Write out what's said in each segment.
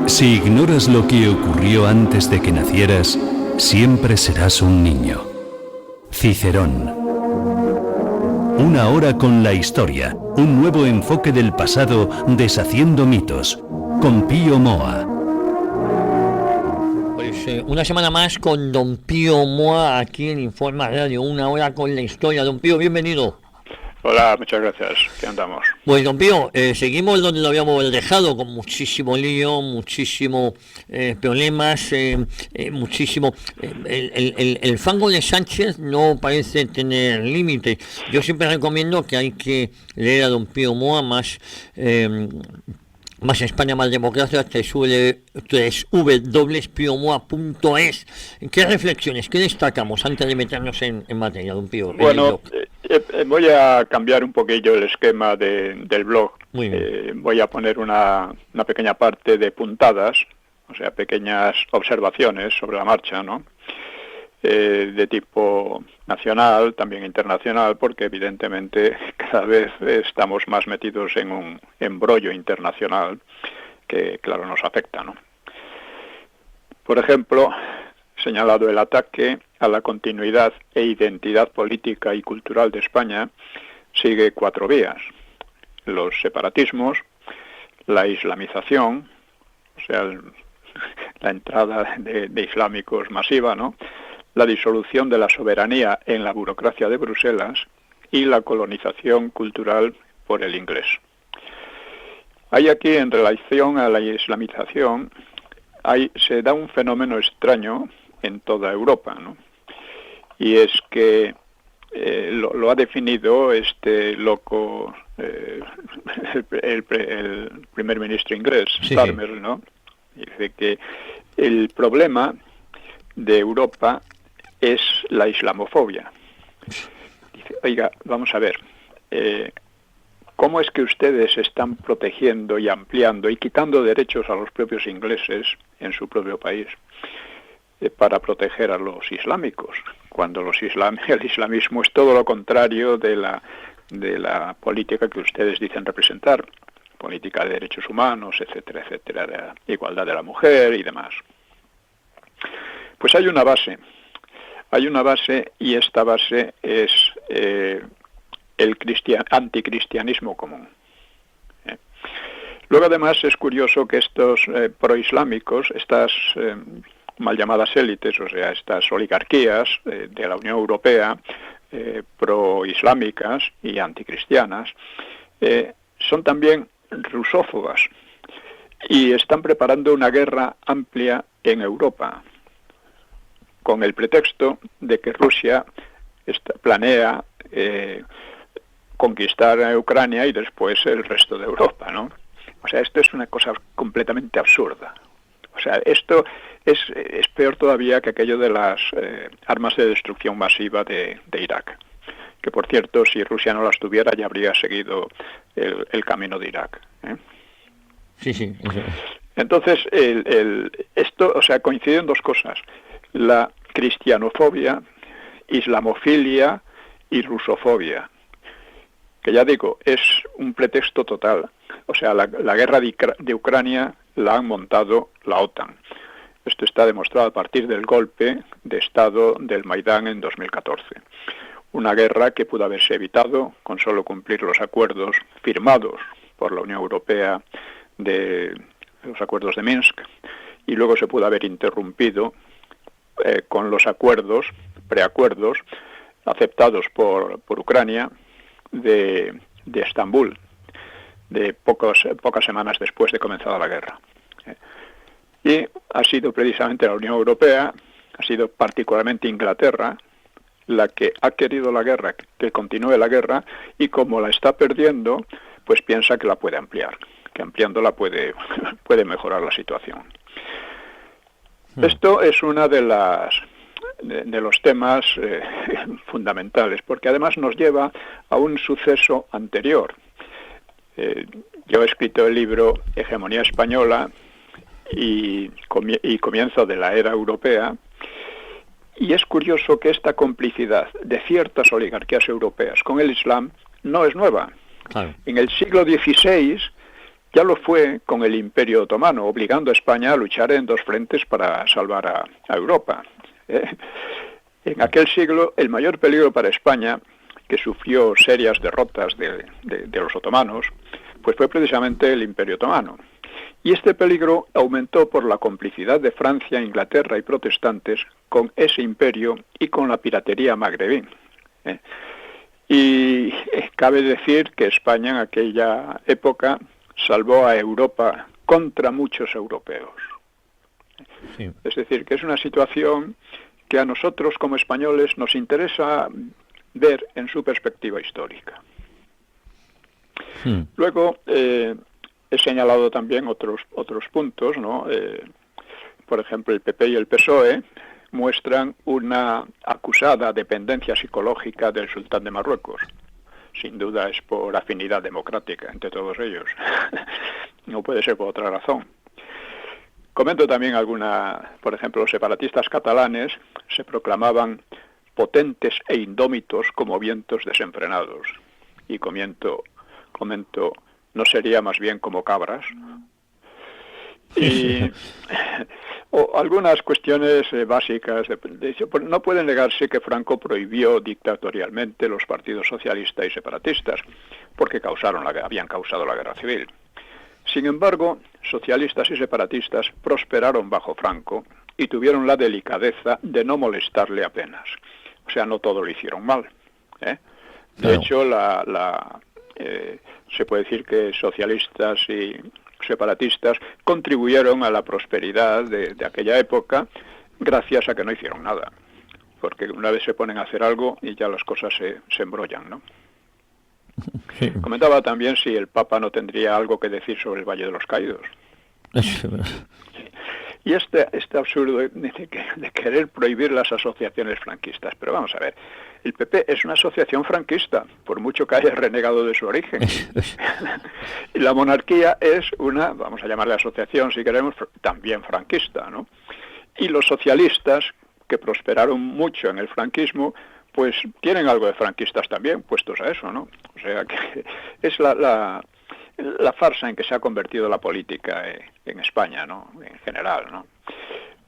Si ignoras lo que ocurrió antes de que nacieras, siempre serás un niño. Cicerón. Una hora con la historia, un nuevo enfoque del pasado deshaciendo mitos, con Pío Moa. Pues una semana más con don Pío Moa aquí en Informa Radio, una hora con la historia. Don Pío, bienvenido. Hola, muchas gracias. ¿Qué andamos? Pues don Pío, seguimos donde lo habíamos dejado, con muchísimo lío, muchísimo problemas, muchísimo... el fango de Sánchez no parece tener límite. Yo siempre recomiendo que hay que leer a don Pío Moa, más España, más democracia, www.piomoa.es. ¿Qué reflexiones, qué destacamos antes de meternos en materia, don Pío? Bueno, voy a cambiar un poquillo el esquema del blog. Muy bien. Voy a poner una pequeña parte de puntadas, o sea, pequeñas observaciones sobre la marcha, ¿no? De tipo nacional, también internacional, porque evidentemente cada vez estamos más metidos en un embrollo internacional que, claro, nos afecta, ¿no? Por ejemplo, he señalado el ataque a la continuidad e identidad política y cultural de España sigue 4 vías: los separatismos, la islamización, o sea, la entrada de islámicos masiva, ¿no?, la disolución de la soberanía en la burocracia de Bruselas y la colonización cultural por el inglés. Hay aquí, en relación a la islamización, se da un fenómeno extraño en toda Europa, ¿no? Y es que lo ha definido este loco, el primer ministro inglés, Starmer, ¿no? Dice que el problema de Europa es la islamofobia. Dice, oiga, vamos a ver, ¿cómo es que ustedes están protegiendo y ampliando y quitando derechos a los propios ingleses en su propio país para proteger a los islámicos, cuando el islamismo es todo lo contrario de la política que ustedes dicen representar, política de derechos humanos, etcétera, etcétera, de la igualdad de la mujer y demás? Pues hay una base, y esta base es el anticristianismo común. Luego, además, es curioso que estos proislámicos, estas mal llamadas élites, o sea, estas oligarquías de la Unión Europea, proislámicas y anticristianas, son también rusófobas y están preparando una guerra amplia en Europa, con el pretexto de que Rusia planea conquistar a Ucrania y después el resto de Europa, ¿no? O sea, esto es una cosa completamente absurda. O sea, esto es peor todavía que aquello de las armas de destrucción masiva de Irak. Que, por cierto, si Rusia no las tuviera, ya habría seguido el camino de Irak, ¿eh? Sí, sí. Eso. Entonces, esto, o sea, coinciden dos cosas: la cristianofobia, islamofilia y rusofobia, que ya digo, es un pretexto total. O sea, la guerra de Ucrania la han montado la OTAN. Esto está demostrado a partir del golpe de Estado del Maidán en 2014. Una guerra que pudo haberse evitado con solo cumplir los acuerdos firmados por la Unión Europea, de los acuerdos de Minsk, y luego se pudo haber interrumpido con los preacuerdos aceptados por Ucrania de Estambul, de pocas semanas después de comenzada la guerra. Y ha sido precisamente la Unión Europea, ha sido particularmente Inglaterra, la que ha querido la guerra, que continúe la guerra, y como la está perdiendo, pues piensa que la puede ampliar, que ampliándola puede mejorar la situación. Esto es una de los temas fundamentales, porque además nos lleva a un suceso anterior. Yo he escrito el libro Hegemonía Española y comienzo de la era europea, y es curioso que esta complicidad de ciertas oligarquías europeas con el Islam no es nueva. Claro. En el siglo XVI Ya lo fue con el Imperio Otomano, obligando a España a luchar en dos frentes para salvar a Europa. En aquel siglo, el mayor peligro para España, que sufrió serias derrotas de los otomanos, pues fue precisamente el Imperio Otomano. Y este peligro aumentó por la complicidad de Francia, Inglaterra y protestantes con ese imperio y con la piratería magrebí. Y cabe decir que España en aquella época salvó a Europa contra muchos europeos. Sí. Es decir, que es una situación que a nosotros como españoles nos interesa ver en su perspectiva histórica. Luego, he señalado también otros puntos, ¿no? Por ejemplo, el PP y el PSOE muestran una acusada dependencia psicológica del sultán de Marruecos. Sin duda es por afinidad democrática entre todos ellos. No puede ser por otra razón. Comento también por ejemplo, los separatistas catalanes se proclamaban potentes e indómitos como vientos desenfrenados. Y comento, ¿no sería más bien como cabras? Y algunas cuestiones básicas. No puede negarse que Franco prohibió dictatorialmente los partidos socialistas y separatistas, porque habían causado la guerra civil. Sin embargo, socialistas y separatistas prosperaron bajo Franco y tuvieron la delicadeza de no molestarle apenas. O sea, no todo lo hicieron mal. De hecho, se puede decir que socialistas y separatistas contribuyeron a la prosperidad de aquella época gracias a que no hicieron nada. Porque una vez se ponen a hacer algo y ya las cosas se embrollan, ¿no? Sí. Comentaba también si el Papa no tendría algo que decir sobre el Valle de los Caídos. Y este absurdo de querer prohibir las asociaciones franquistas. Pero vamos a ver, el PP es una asociación franquista, por mucho que haya renegado de su origen. Y la monarquía es una, vamos a llamarle asociación si queremos, también franquista, ¿no? Y los socialistas, que prosperaron mucho en el franquismo, pues tienen algo de franquistas también, puestos a eso, ¿no? O sea que es la farsa en que se ha convertido la política en España, ¿no? En general, ¿no?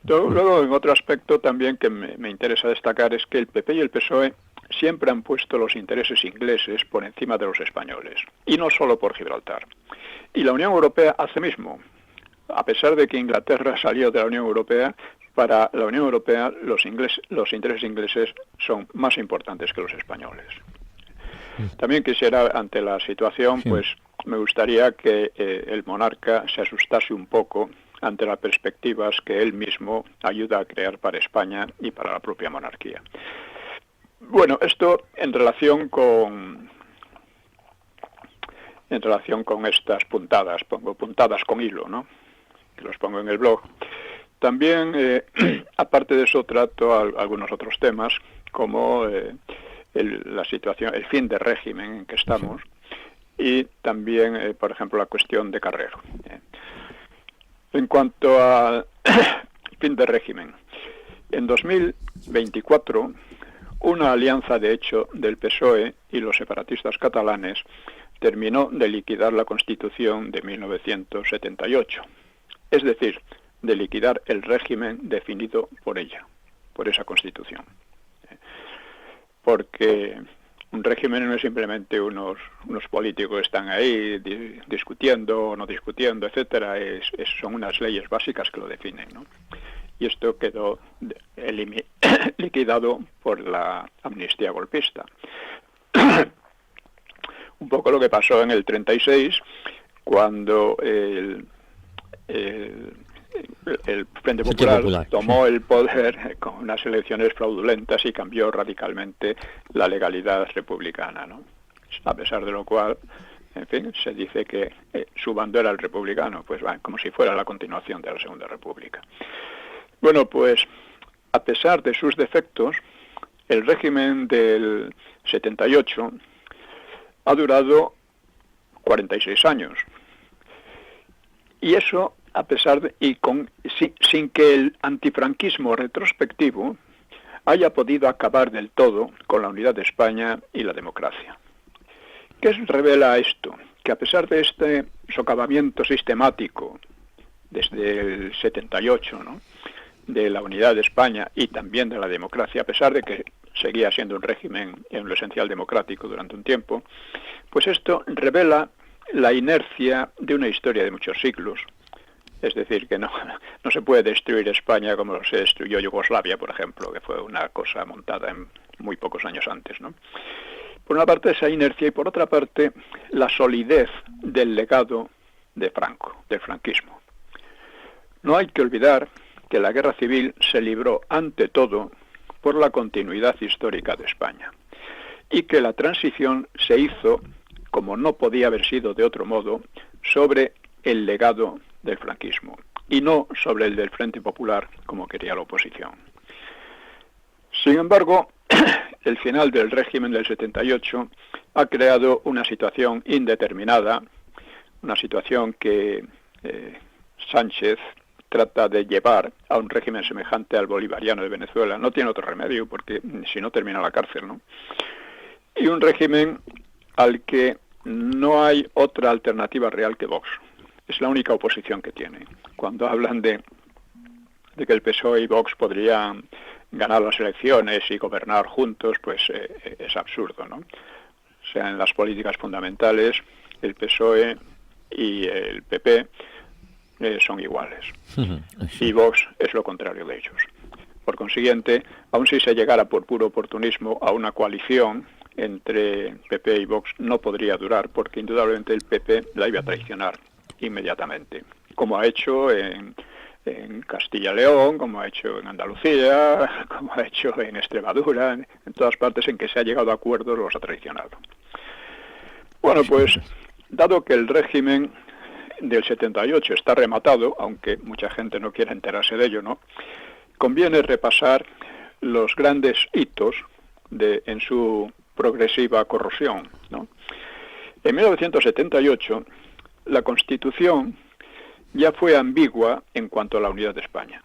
Luego, en otro aspecto también que me interesa destacar es que el PP y el PSOE siempre han puesto los intereses ingleses por encima de los españoles, y no solo por Gibraltar. Y la Unión Europea hace mismo. A pesar de que Inglaterra salió de la Unión Europea, para la Unión Europea los intereses ingleses son más importantes que los españoles. También quisiera, ante la situación, pues me gustaría que el monarca se asustase un poco ante las perspectivas que él mismo ayuda a crear para España y para la propia monarquía. Bueno, esto en relación con estas puntadas, pongo puntadas con hilo, ¿no? Que los pongo en el blog. También, aparte de eso, trato algunos otros temas, como la situación, el fin de régimen en que estamos, y también, por ejemplo, la cuestión de Carrero. En cuanto al fin de régimen, en 2024, una alianza, de hecho, del PSOE y los separatistas catalanes terminó de liquidar la Constitución de 1978. Es decir, de liquidar el régimen definido por ella, por esa Constitución. Porque un régimen no es simplemente unos políticos que están ahí discutiendo o no discutiendo, etcétera. Son unas leyes básicas que lo definen, ¿no? Y esto quedó liquidado por la amnistía golpista. Un poco lo que pasó en el 36, cuando el Frente Popular tomó el poder con unas elecciones fraudulentas y cambió radicalmente la legalidad republicana, ¿no? A pesar de lo cual, en fin, se dice que su bando era el republicano, pues va, como si fuera la continuación de la Segunda República. Bueno, pues a pesar de sus defectos, el régimen del 78 ha durado 46 años. Y eso a pesar de, sin que el antifranquismo retrospectivo haya podido acabar del todo con la unidad de España y la democracia. ¿Qué revela esto? Que a pesar de este socavamiento sistemático desde el 78, ¿no?, de la unidad de España y también de la democracia, a pesar de que seguía siendo un régimen en lo esencial democrático durante un tiempo, pues esto revela la inercia de una historia de muchos siglos. Es decir, que no se puede destruir España como se destruyó Yugoslavia, por ejemplo, que fue una cosa montada en muy pocos años antes, ¿no? Por una parte esa inercia y por otra parte la solidez del legado de Franco, del franquismo. No hay que olvidar que la guerra civil se libró ante todo por la continuidad histórica de España y que la transición se hizo, como no podía haber sido de otro modo, sobre el legado del franquismo y no sobre el del Frente Popular, como quería la oposición. Sin embargo, el final del régimen del 78 ha creado una situación indeterminada, una situación que Sánchez trata de llevar a un régimen semejante al bolivariano de Venezuela. No tiene otro remedio, porque si no termina la cárcel, ¿no? Y un régimen al que no hay otra alternativa real que Vox. Es la única oposición que tiene. Cuando hablan de que el PSOE y Vox podrían ganar las elecciones y gobernar juntos, pues es absurdo, ¿no? O sea, en las políticas fundamentales, el PSOE y el PP son iguales. Y Vox es lo contrario de ellos. Por consiguiente, aun si se llegara por puro oportunismo a una coalición entre PP y Vox, no podría durar, porque indudablemente el PP la iba a traicionar inmediatamente, como ha hecho en Castilla y León, como ha hecho en Andalucía, como ha hecho en Extremadura, en todas partes en que se ha llegado a acuerdos los ha traicionado. Bueno, pues, dado que el régimen del 78 está rematado, aunque mucha gente no quiere enterarse de ello, ¿no?, conviene repasar los grandes hitos en su progresiva corrosión, ¿no? En 1978, la Constitución ya fue ambigua en cuanto a la unidad de España.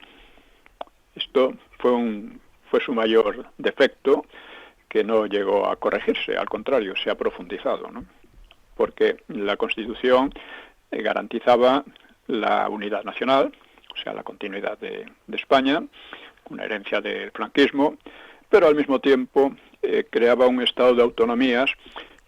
Esto fue su mayor defecto, que no llegó a corregirse, al contrario, se ha profundizado, ¿no? Porque la Constitución garantizaba la unidad nacional, o sea, la continuidad de España, una herencia del franquismo, pero al mismo tiempo creaba un estado de autonomías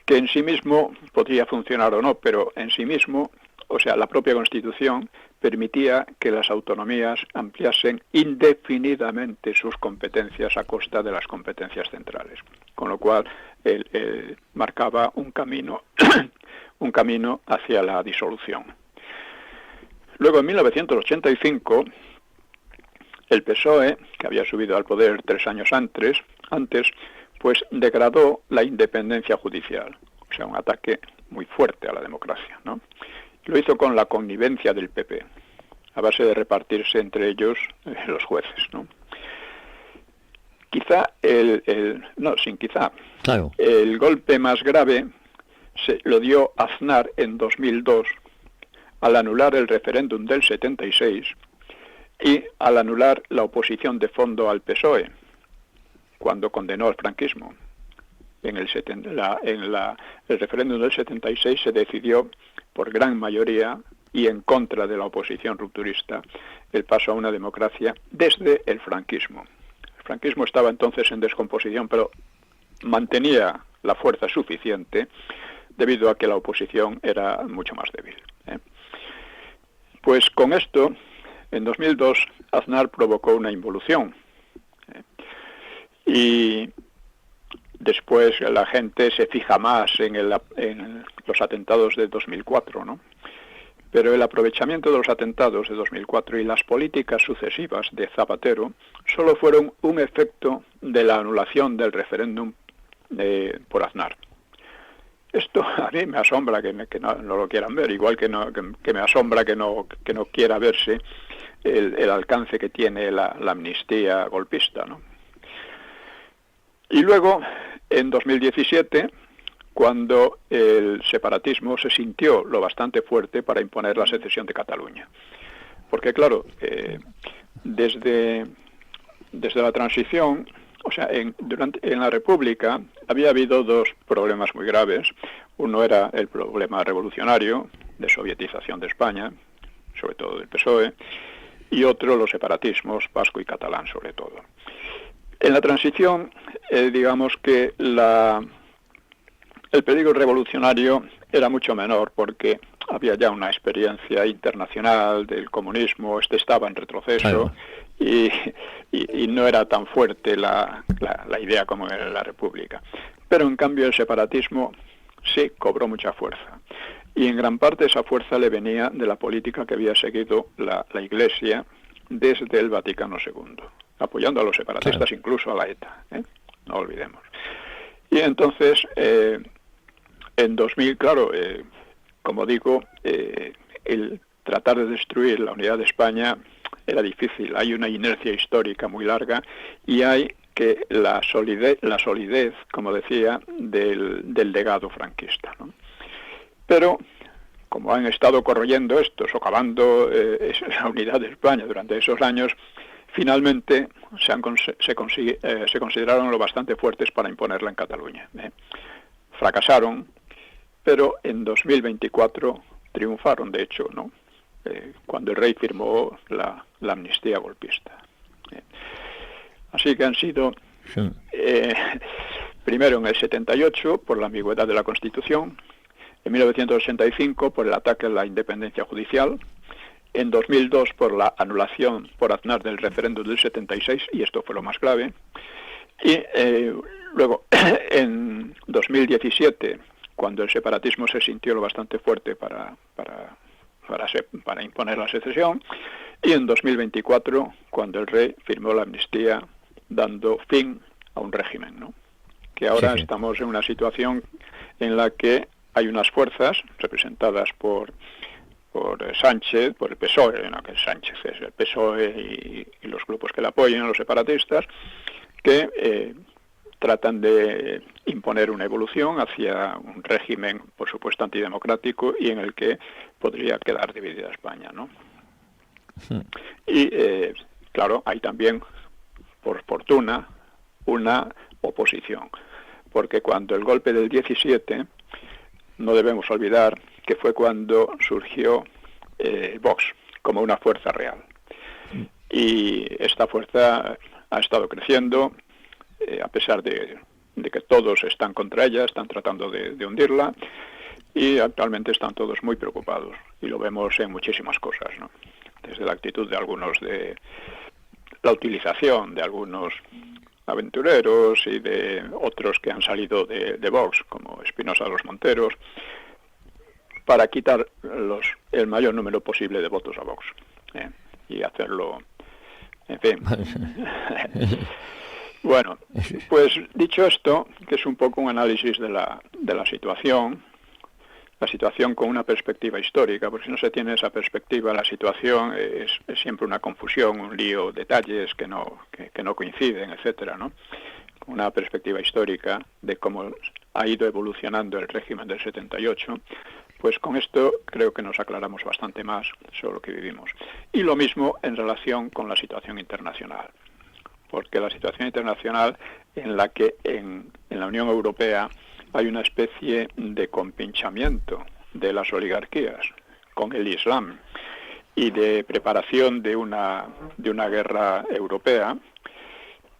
que en sí mismo podría funcionar o no, pero en sí mismo, o sea, la propia Constitución permitía que las autonomías ampliasen indefinidamente sus competencias a costa de las competencias centrales, con lo cual marcaba un camino un camino hacia la disolución. Luego, en 1985, el PSOE, que había subido al poder 3 años antes, pues degradó la independencia judicial, o sea, un ataque muy fuerte a la democracia, ¿no? Lo hizo con la connivencia del PP, a base de repartirse entre ellos los jueces, ¿no? Quizá Claro. El golpe más grave lo dio Aznar en 2002 al anular el referéndum del 76 y al anular la oposición de fondo al PSOE, cuando condenó al franquismo. En el referéndum del 76 se decidió por gran mayoría y en contra de la oposición rupturista el paso a una democracia desde el franquismo. El franquismo estaba entonces en descomposición, pero mantenía la fuerza suficiente debido a que la oposición era mucho más débil, ¿eh? Pues con esto, en 2002, Aznar provocó una involución, ¿eh? Y después la gente se fija más en los atentados de 2004, ¿no? Pero el aprovechamiento de los atentados de 2004 y las políticas sucesivas de Zapatero solo fueron un efecto de la anulación del referéndum por Aznar. Esto a mí me asombra que no lo quieran ver, igual que me asombra que no quiera verse el alcance que tiene la amnistía golpista, ¿no? Y luego, en 2017, cuando el separatismo se sintió lo bastante fuerte para imponer la secesión de Cataluña. Porque claro, desde la transición, o sea, en la República había habido dos problemas muy graves. Uno era el problema revolucionario, sovietización de España, sobre todo del PSOE, y otro los separatismos vasco y catalán sobre todo. En la transición, digamos que el peligro revolucionario era mucho menor porque había ya una experiencia internacional del comunismo, estaba en retroceso, y no era tan fuerte la idea como era la República. Pero en cambio el separatismo sí cobró mucha fuerza. Y en gran parte esa fuerza le venía de la política que había seguido la Iglesia desde el Vaticano II, apoyando a los separatistas, incluso a la ETA, no olvidemos. Y entonces, en 2000, claro, como digo, el tratar de destruir la unidad de España era difícil. Hay una inercia histórica muy larga y hay que la solidez, como decía, del legado franquista, ¿no? Pero, como han estado corroyendo esto, socavando la unidad de España durante esos años, finalmente se consideraron lo bastante fuertes para imponerla en Cataluña. Fracasaron, pero en 2024 triunfaron, de hecho, ¿no? Cuando el rey firmó la amnistía golpista. Así que han sido, primero en el 78, por la ambigüedad de la Constitución, en 1985 por el ataque a la independencia judicial, en 2002 por la anulación por Aznar del referéndum del 76, y esto fue lo más grave, y luego en 2017, cuando el separatismo se sintió lo bastante fuerte para imponer la secesión, y en 2024, cuando el rey firmó la amnistía dando fin a un régimen, ¿no? Que ahora estamos en una situación en la que hay unas fuerzas representadas por Sánchez, por el PSOE, no que Sánchez es el PSOE y los grupos que le apoyan, los separatistas, que tratan de imponer una evolución hacia un régimen, por supuesto, antidemocrático y en el que podría quedar dividida España, ¿no? Y, claro, hay también, por fortuna, una oposición, porque cuando el golpe del 17, no debemos olvidar que fue cuando surgió Vox como una fuerza real. Y esta fuerza ha estado creciendo, a pesar de que todos están contra ella, están tratando de hundirla, y actualmente están todos muy preocupados. Y lo vemos en muchísimas cosas, ¿no? Desde la actitud de algunos, de la utilización de algunos aventureros y de otros que han salido de Vox, como Espinosa de los Monteros, para quitar el mayor número posible de votos a Vox, y hacerlo, en fin. Bueno, pues dicho esto, que es un poco un análisis de la situación con una perspectiva histórica, porque si no se tiene esa perspectiva, la situación es siempre una confusión, un lío, detalles que no coinciden, etcétera, ¿no? Una perspectiva histórica de cómo ha ido evolucionando el régimen del 78, pues con esto creo que nos aclaramos bastante más sobre lo que vivimos. Y lo mismo en relación con la situación internacional, porque la situación internacional en la que en la Unión Europea hay una especie de compinchamiento de las oligarquías con el Islam y de preparación de una guerra europea,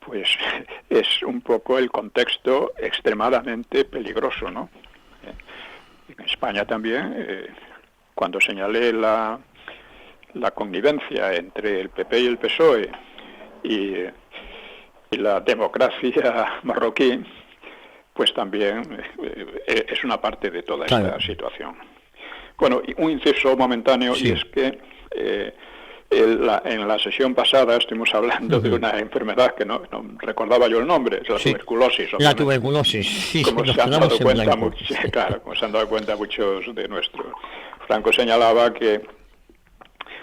pues es un poco el contexto extremadamente peligroso, ¿no? En España también, cuando señalé la connivencia entre el PP y el PSOE y la democracia marroquí, pues también es una parte de toda esta situación. Bueno, un inciso momentáneo, y es que en la sesión pasada estuvimos hablando de una enfermedad que no recordaba yo el nombre, es la tuberculosis. La tuberculosis, sí. Como se han dado cuenta, como se han dado cuenta muchos de nuestros. Franco señalaba que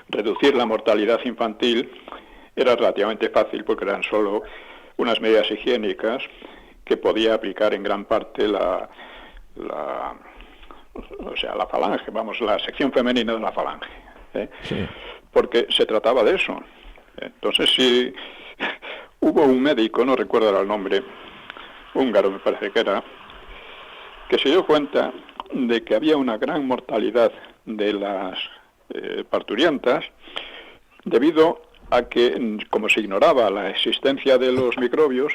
reducir la mortalidad infantil era relativamente fácil porque eran solo unas medidas higiénicas que podía aplicar en gran parte la falange, la sección femenina de la falange, sí. Porque se trataba de eso. Entonces, si hubo un médico, no recuerdo ahora el nombre, húngaro me parece que era, que se dio cuenta de que había una gran mortalidad de las parturientas, debido a que, como se ignoraba la existencia de los microbios,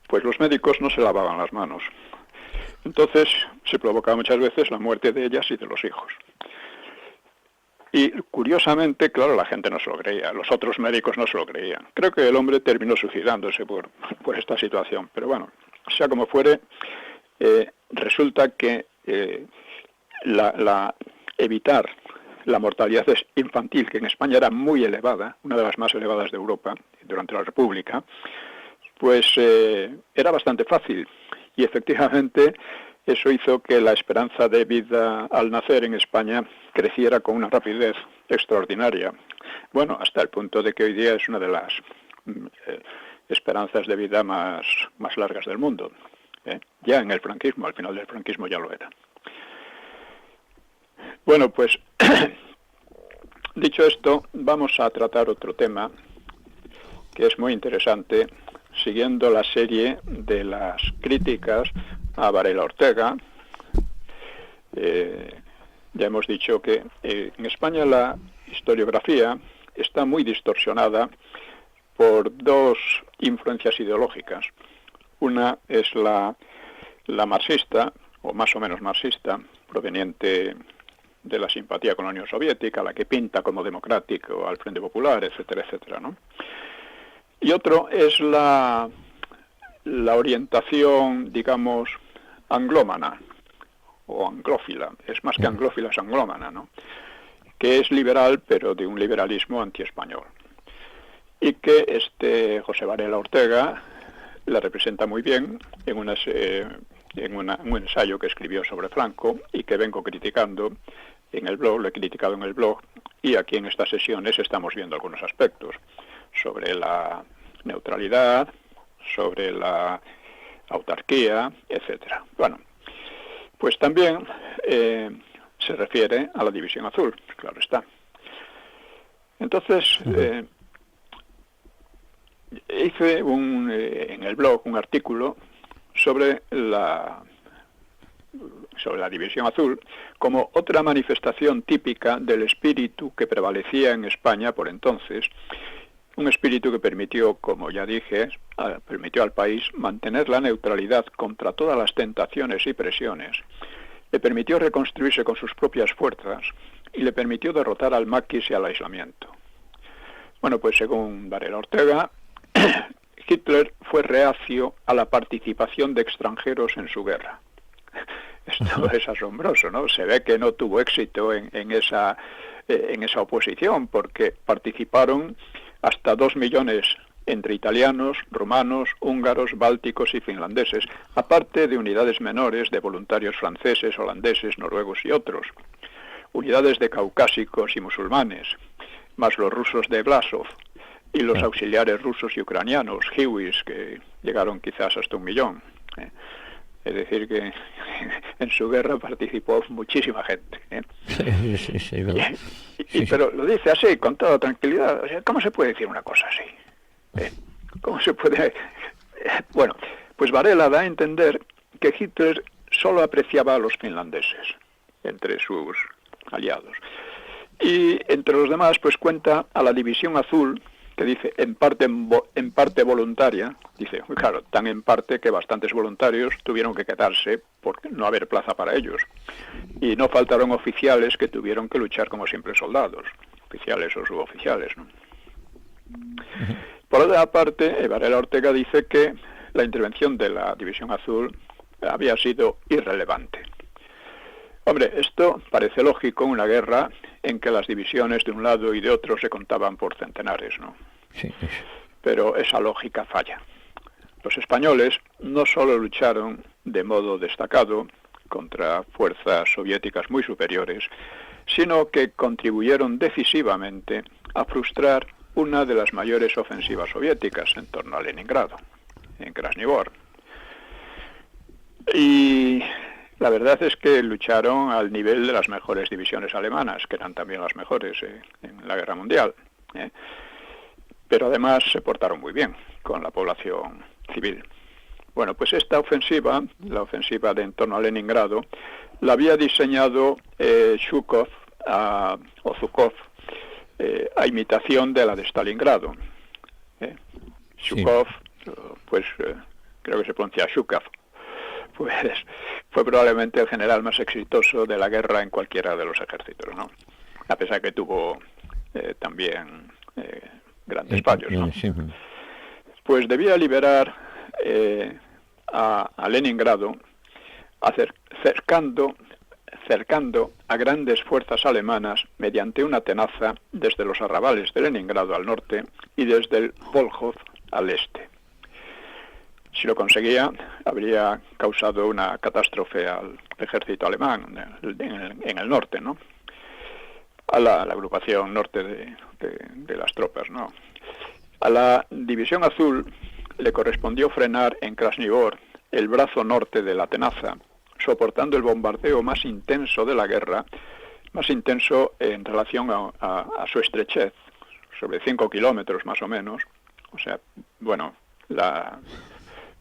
pues los médicos no se lavaban las manos. Entonces se provocaba muchas veces la muerte de ellas y de los hijos. Y curiosamente, claro, la gente no se lo creía, los otros médicos no se lo creían. Creo que el hombre terminó suicidándose por esta situación, pero bueno, sea como fuere, resulta que evitar la mortalidad infantil, que en España era muy elevada, una de las más elevadas de Europa durante la República, pues era bastante fácil. Y efectivamente eso hizo que la esperanza de vida al nacer en España creciera con una rapidez extraordinaria. Bueno, hasta el punto de que hoy día es una de las esperanzas de vida más largas del mundo. Ya en el franquismo, al final del franquismo ya lo era. Bueno, pues dicho esto, vamos a tratar otro tema que es muy interesante, siguiendo la serie de las críticas a Varela Ortega. Ya hemos dicho que en España la historiografía está muy distorsionada por dos influencias ideológicas. Una es la marxista, o más o menos marxista, proveniente de la simpatía con la Unión Soviética, la que pinta como democrático al Frente Popular, etcétera, etcétera, ¿no? Y otro es la orientación, digamos, anglómana o anglófila. Es más que anglófila, es anglómana, ¿no? Que es liberal, pero de un liberalismo antiespañol. Y que José Varela Ortega la representa muy bien en un ensayo que escribió sobre Franco y que vengo criticando en el blog, lo he criticado en el blog, y aquí en estas sesiones estamos viendo algunos aspectos sobre la neutralidad, sobre la autarquía, etcétera. Bueno, pues también se refiere a la División Azul, claro está. Entonces, hice en el blog un artículo sobre la División Azul como otra manifestación típica del espíritu que prevalecía en España por entonces, un espíritu que permitió, como ya dije, permitió al país mantener la neutralidad contra todas las tentaciones y presiones, le permitió reconstruirse con sus propias fuerzas y le permitió derrotar al maquis y al aislamiento. Bueno, pues según Varela Ortega, Hitler fue reacio a la participación de extranjeros en su guerra. Esto es asombroso, ¿no? Se ve que no tuvo éxito en esa oposición, porque participaron hasta 2 millones entre italianos, rumanos, húngaros, bálticos y finlandeses, aparte de unidades menores de voluntarios franceses, holandeses, noruegos y otros, unidades de caucásicos y musulmanes, más los rusos de Blasov y los auxiliares rusos y ucranianos, Hiwis, que llegaron quizás hasta 1 millón. Es decir, que en su guerra participó muchísima gente. Sí, ¿verdad? Pero lo dice así, con toda tranquilidad. O sea, ¿cómo se puede decir una cosa así? ¿Cómo se puede...? Bueno, pues Varela da a entender que Hitler solo apreciaba a los finlandeses entre sus aliados. Y entre los demás, pues cuenta a la División Azul, que dice en parte voluntaria, dice, claro, tan en parte que bastantes voluntarios tuvieron que quedarse por no haber plaza para ellos. Y no faltaron oficiales que tuvieron que luchar como siempre soldados, oficiales o suboficiales, ¿no? Por otra parte, Varela Ortega dice que la intervención de la División Azul había sido irrelevante. Hombre, esto parece lógico en una guerra en que las divisiones de un lado y de otro se contaban por centenares, ¿no? Sí. Pero esa lógica falla. Los españoles no solo lucharon de modo destacado contra fuerzas soviéticas muy superiores, sino que contribuyeron decisivamente a frustrar una de las mayores ofensivas soviéticas en torno a Leningrado, en Krasnivor. Y la verdad es que lucharon al nivel de las mejores divisiones alemanas, que eran también las mejores en la Guerra Mundial. Pero además se portaron muy bien con la población civil. Bueno, pues esta ofensiva, la ofensiva de en torno a Leningrado, la había diseñado Zhukov a Zhukov a imitación de la de Stalingrado. Zhukov, pues creo que se pronuncia Zhukov, pues fue probablemente el general más exitoso de la guerra en cualquiera de los ejércitos, ¿no? A pesar que tuvo también grandes fallos, ¿no? Pues debía liberar a Leningrado cercando a grandes fuerzas alemanas mediante una tenaza desde los arrabales de Leningrado al norte y desde el Volkhov al este. Si lo conseguía, habría causado una catástrofe al ejército alemán en el norte, ¿no? A la agrupación norte de las tropas, ¿no? A la División Azul le correspondió frenar en Krasnivor el brazo norte de la tenaza, soportando el bombardeo más intenso de la guerra, más intenso en relación a su estrechez, sobre 5 kilómetros más o menos. O sea, bueno,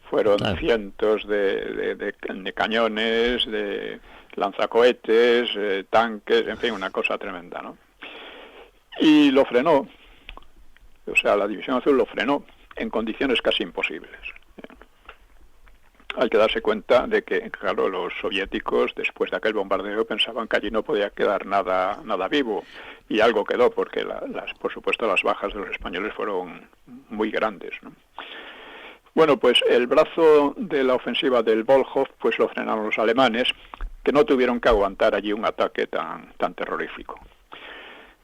fueron cientos de cañones, de lanzacohetes, tanques, en fin, una cosa tremenda, ¿no? Y lo frenó, o sea, la División Azul lo frenó en condiciones casi imposibles. Hay que darse cuenta de que, claro, los soviéticos, después de aquel bombardeo, pensaban que allí no podía quedar nada vivo, y algo quedó, porque por supuesto las bajas de los españoles fueron muy grandes, ¿no? Bueno, pues el brazo de la ofensiva del Volkhov pues lo frenaron los alemanes, que no tuvieron que aguantar allí un ataque tan terrorífico.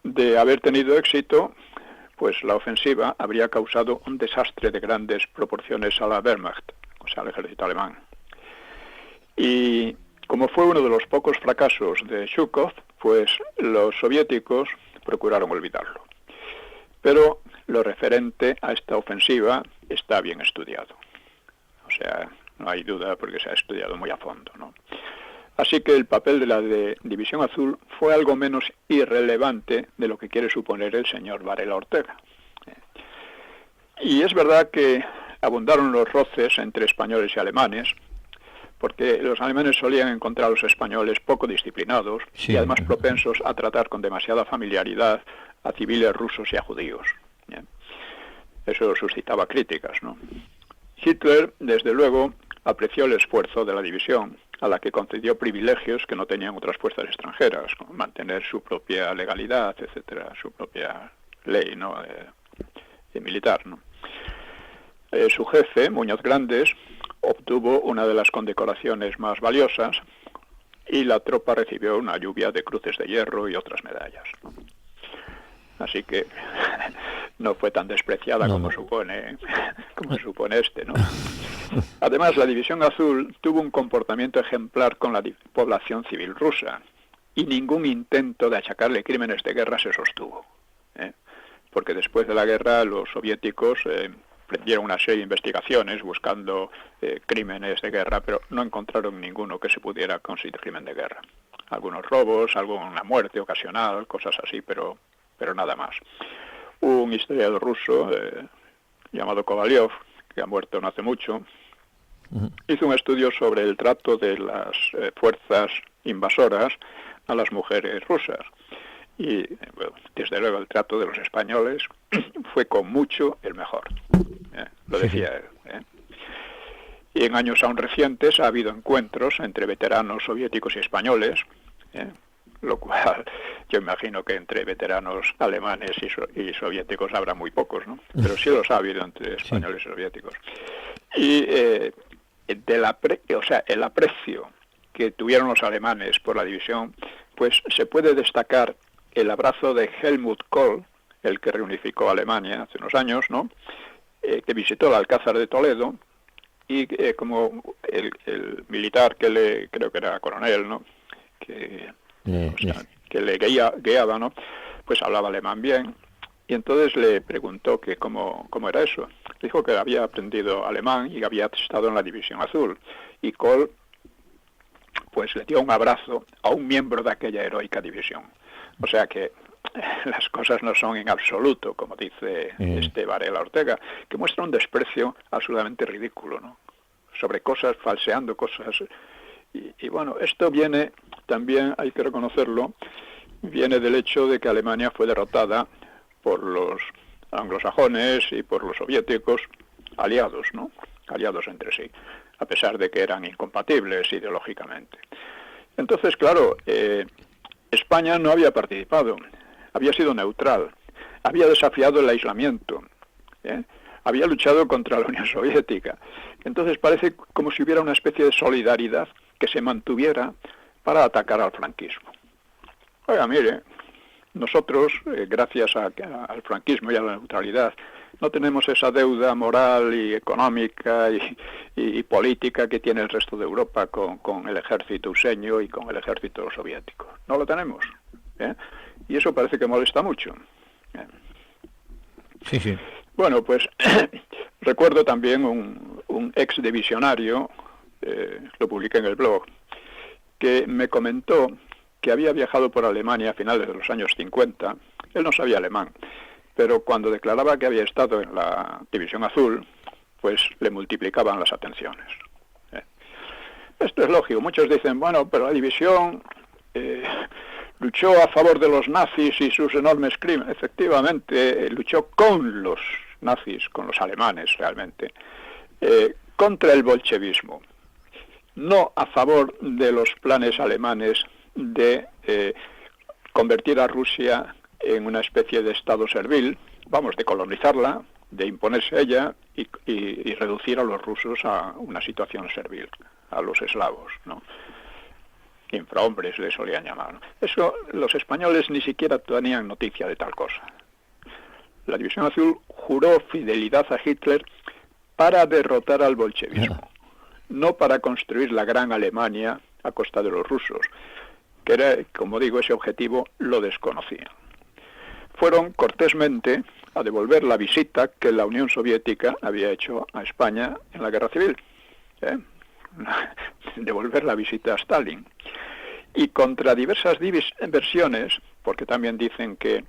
De haber tenido éxito, pues la ofensiva habría causado un desastre de grandes proporciones a la Wehrmacht, o sea, al ejército alemán. Y como fue uno de los pocos fracasos de Zhukov, pues los soviéticos procuraron olvidarlo. Pero lo referente a esta ofensiva está bien estudiado. O sea, no hay duda porque se ha estudiado muy a fondo, ¿no? Así que el papel de la División Azul fue algo menos irrelevante de lo que quiere suponer el señor Varela Ortega. Y es verdad que abundaron los roces entre españoles y alemanes, porque los alemanes solían encontrar a los españoles poco disciplinados y además propensos a tratar con demasiada familiaridad a civiles rusos y a judíos. Bien. Eso suscitaba críticas, ¿no? Hitler, desde luego, apreció el esfuerzo de la división, a la que concedió privilegios que no tenían otras fuerzas extranjeras, como mantener su propia legalidad, etcétera, su propia ley, ¿no? Militar, ¿no? Su jefe, Muñoz Grandes, obtuvo una de las condecoraciones más valiosas y la tropa recibió una lluvia de cruces de hierro y otras medallas. Así que no fue tan despreciada como supone este, ¿no? Además, la División Azul tuvo un comportamiento ejemplar con la población civil rusa y ningún intento de achacarle crímenes de guerra se sostuvo, porque después de la guerra los soviéticos prendieron una serie de investigaciones buscando crímenes de guerra, pero no encontraron ninguno que se pudiera considerar crimen de guerra. Algunos robos, alguna muerte ocasional, cosas así, pero nada más. Un historiador ruso llamado Kovalyov, que ha muerto no hace mucho, hizo un estudio sobre el trato de las fuerzas invasoras a las mujeres rusas. Y bueno, desde luego el trato de los españoles fue con mucho el mejor. Lo decía él. Y en años aún recientes ha habido encuentros entre veteranos soviéticos y españoles, lo cual yo imagino que entre veteranos alemanes y soviéticos habrá muy pocos, ¿no? Pero sí los ha habido entre españoles y soviéticos. Y el aprecio que tuvieron los alemanes por la división, pues se puede destacar el abrazo de Helmut Kohl, el que reunificó a Alemania hace unos años, ¿no? Que visitó el Alcázar de Toledo y como el militar creo que era coronel, ¿no? Que le guiaba, ¿no? Pues hablaba alemán bien, y entonces le preguntó que cómo era eso. Dijo que había aprendido alemán y había estado en la División Azul, y Kohl pues le dio un abrazo a un miembro de aquella heroica división. O sea que las cosas no son en absoluto, como dice Varela Ortega, que muestra un desprecio absolutamente ridículo, ¿no? Sobre cosas, falseando cosas. Y bueno, esto viene también, hay que reconocerlo, viene del hecho de que Alemania fue derrotada por los anglosajones y por los soviéticos aliados, ¿no? Aliados entre sí, a pesar de que eran incompatibles ideológicamente. Entonces, claro, España no había participado, había sido neutral, había desafiado el aislamiento, había luchado contra la Unión Soviética. Entonces parece como si hubiera una especie de solidaridad que se mantuviera para atacar al franquismo. Oiga, mire, nosotros, gracias al franquismo y a la neutralidad, no tenemos esa deuda moral y económica y política que tiene el resto de Europa con el ejército useño y con el ejército soviético. No lo tenemos. Y eso parece que molesta mucho. Sí, sí. Bueno, pues recuerdo también un ex divisionario, lo publiqué en el blog, que me comentó que había viajado por Alemania a finales de los años 50. Él no sabía alemán, pero cuando declaraba que había estado en la División Azul, pues le multiplicaban las atenciones. Esto es lógico. Muchos dicen, bueno, pero la división luchó a favor de los nazis y sus enormes crímenes. Efectivamente, luchó con los nazis, con los alemanes realmente, contra el bolchevismo, no a favor de los planes alemanes de convertir a Rusia en una especie de estado servil, vamos, de colonizarla, de imponerse a ella y reducir a los rusos a una situación servil, a los eslavos, ¿no? Infrahombres le solían llamar. Eso los españoles ni siquiera tenían noticia de tal cosa. La División Azul juró fidelidad a Hitler para derrotar al bolchevismo, no para construir la gran Alemania a costa de los rusos, que era, como digo, ese objetivo lo desconocían. Fueron cortésmente a devolver la visita que la Unión Soviética había hecho a España en la Guerra Civil. Devolver la visita a Stalin. Y contra diversas versiones, porque también dicen que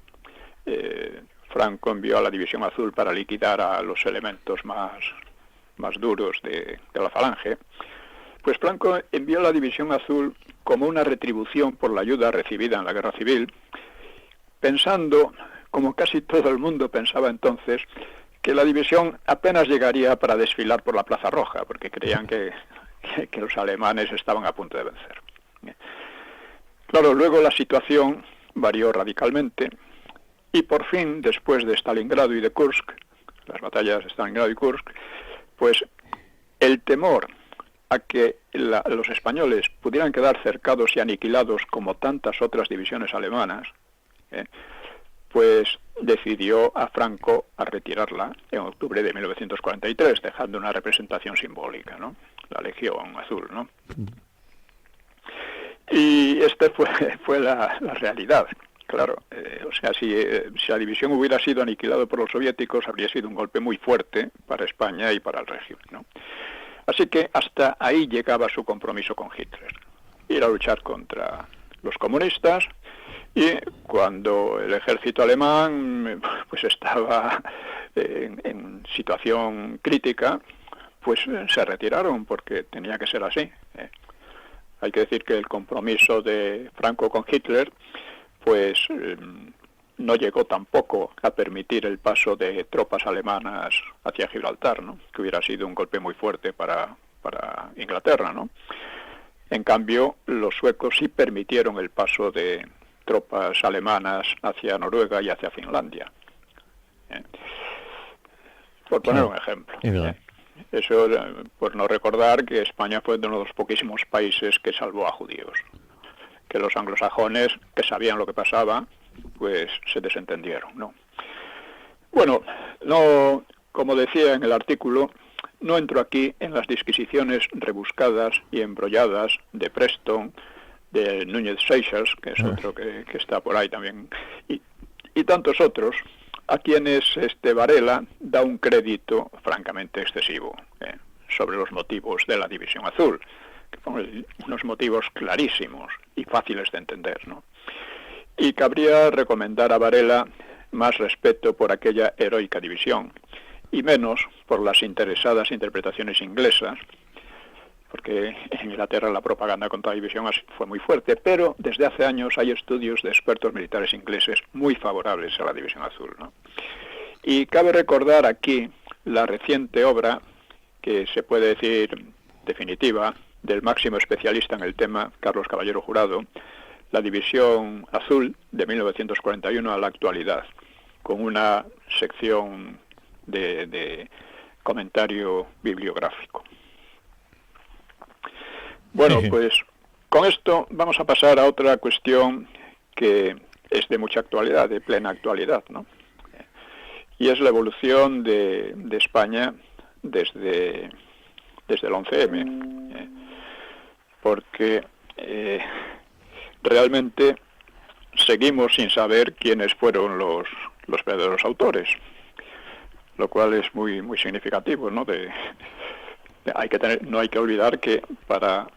Franco envió a la División Azul para liquidar a los elementos más duros de la Falange, pues Franco envió a la División Azul como una retribución por la ayuda recibida en la Guerra Civil, pensando, como casi todo el mundo pensaba entonces, que la división apenas llegaría para desfilar por la Plaza Roja, porque creían que los alemanes estaban a punto de vencer. Claro, luego la situación varió radicalmente y por fin, después de Stalingrado y de Kursk, las batallas de Stalingrado y Kursk, pues el temor a que los españoles pudieran quedar cercados y aniquilados como tantas otras divisiones alemanas, pues decidió a Franco a retirarla en octubre de 1943, dejando una representación simbólica, ¿no? La Legión Azul, ¿no? Y esta fue la realidad. Claro, o sea, si la división hubiera sido aniquilada por los soviéticos, habría sido un golpe muy fuerte para España y para el régimen, ¿no? Así que hasta ahí llegaba su compromiso con Hitler, ir a luchar contra los comunistas, y cuando el ejército alemán pues estaba en situación crítica, pues se retiraron porque tenía que ser así. Hay que decir que el compromiso de Franco con Hitler pues no llegó tampoco a permitir el paso de tropas alemanas hacia Gibraltar, ¿no? Que hubiera sido un golpe muy fuerte para Inglaterra, ¿no? En cambio, los suecos sí permitieron el paso de tropas alemanas hacia Noruega y hacia Finlandia. Por poner un ejemplo. Eso por no recordar que España fue uno de los poquísimos países que salvó a judíos. Que los anglosajones, que sabían lo que pasaba, pues se desentendieron, ¿no? Bueno, no, como decía en el artículo, no entro aquí en las disquisiciones rebuscadas y embrolladas de Preston, de Núñez Seixas, que es otro que está por ahí también, y tantos otros, a quienes Varela da un crédito francamente excesivo sobre los motivos de la División Azul, que son unos motivos clarísimos y fáciles de entender, ¿no? Y cabría recomendar a Varela más respeto por aquella heroica división y menos por las interesadas interpretaciones inglesas, porque en Inglaterra la propaganda contra la división fue muy fuerte, pero desde hace años hay estudios de expertos militares ingleses muy favorables a la división azul, ¿no? Y cabe recordar aquí la reciente obra, que se puede decir definitiva, del máximo especialista en el tema, Carlos Caballero Jurado, La división azul de 1941 a la actualidad, con una sección de comentario bibliográfico. Bueno, pues con esto vamos a pasar a otra cuestión que es de mucha actualidad, de plena actualidad, ¿no? Y es la evolución de España desde el 11M, porque realmente seguimos sin saber quiénes fueron los verdaderos autores, lo cual es muy significativo, ¿no? No hay que olvidar que para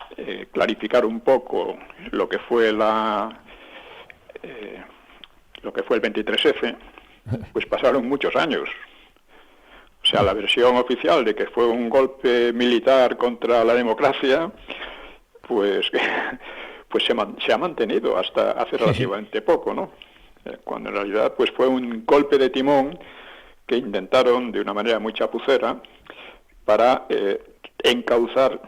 clarificar un poco lo que fue el 23F, pues pasaron muchos años. O sea, la versión oficial de que fue un golpe militar contra la democracia, pues se ha mantenido hasta hace relativamente poco, ¿no? Cuando en realidad pues fue un golpe de timón que intentaron de una manera muy chapucera para encauzar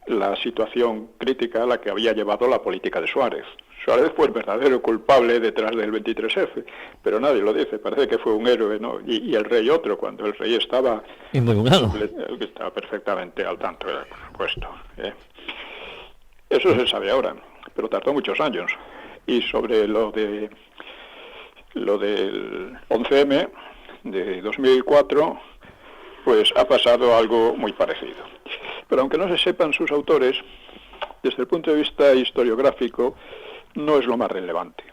la situación crítica a la que había llevado la política de Suárez. Suárez fue el verdadero culpable detrás del 23F, pero nadie lo dice, parece que fue un héroe, ¿no? Y el rey otro, cuando el rey estaba involucrado, estaba perfectamente al tanto, por supuesto. Eso se sabe ahora, pero tardó muchos años. Y sobre lo del 11M de 2004, pues ha pasado algo muy parecido. Pero aunque no se sepan sus autores, desde el punto de vista historiográfico, no es lo más relevante.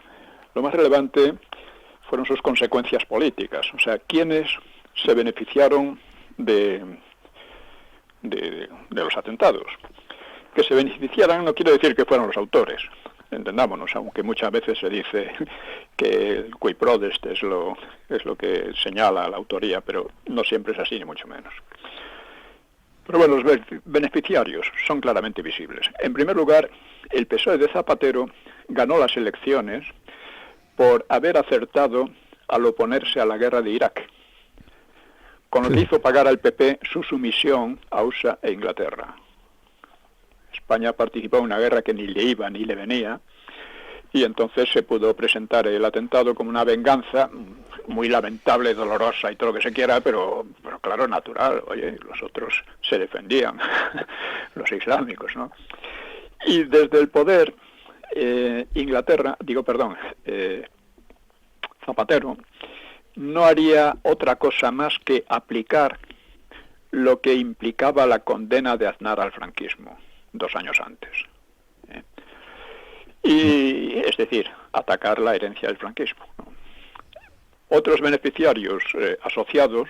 Lo más relevante fueron sus consecuencias políticas, o sea, quiénes se beneficiaron de los atentados. Que se beneficiaran no quiere decir que fueron los autores, entendámonos, aunque muchas veces se dice que el qui prodest es lo que señala la autoría, pero no siempre es así, ni mucho menos. Pero bueno, los beneficiarios son claramente visibles. En primer lugar, el PSOE de Zapatero ganó las elecciones por haber acertado al oponerse a la guerra de Irak, con lo que hizo pagar al PP su sumisión a USA e Inglaterra. España participó en una guerra que ni le iba ni le venía, y entonces se pudo presentar el atentado como una venganza muy lamentable, dolorosa y todo lo que se quiera, pero claro, natural. Oye, los otros se defendían, los islámicos, ¿no? Y desde el poder, Zapatero no haría otra cosa más que aplicar lo que implicaba la condena de Aznar al franquismo 2 años antes. Y es decir, atacar la herencia del franquismo, ¿no? Otros beneficiarios asociados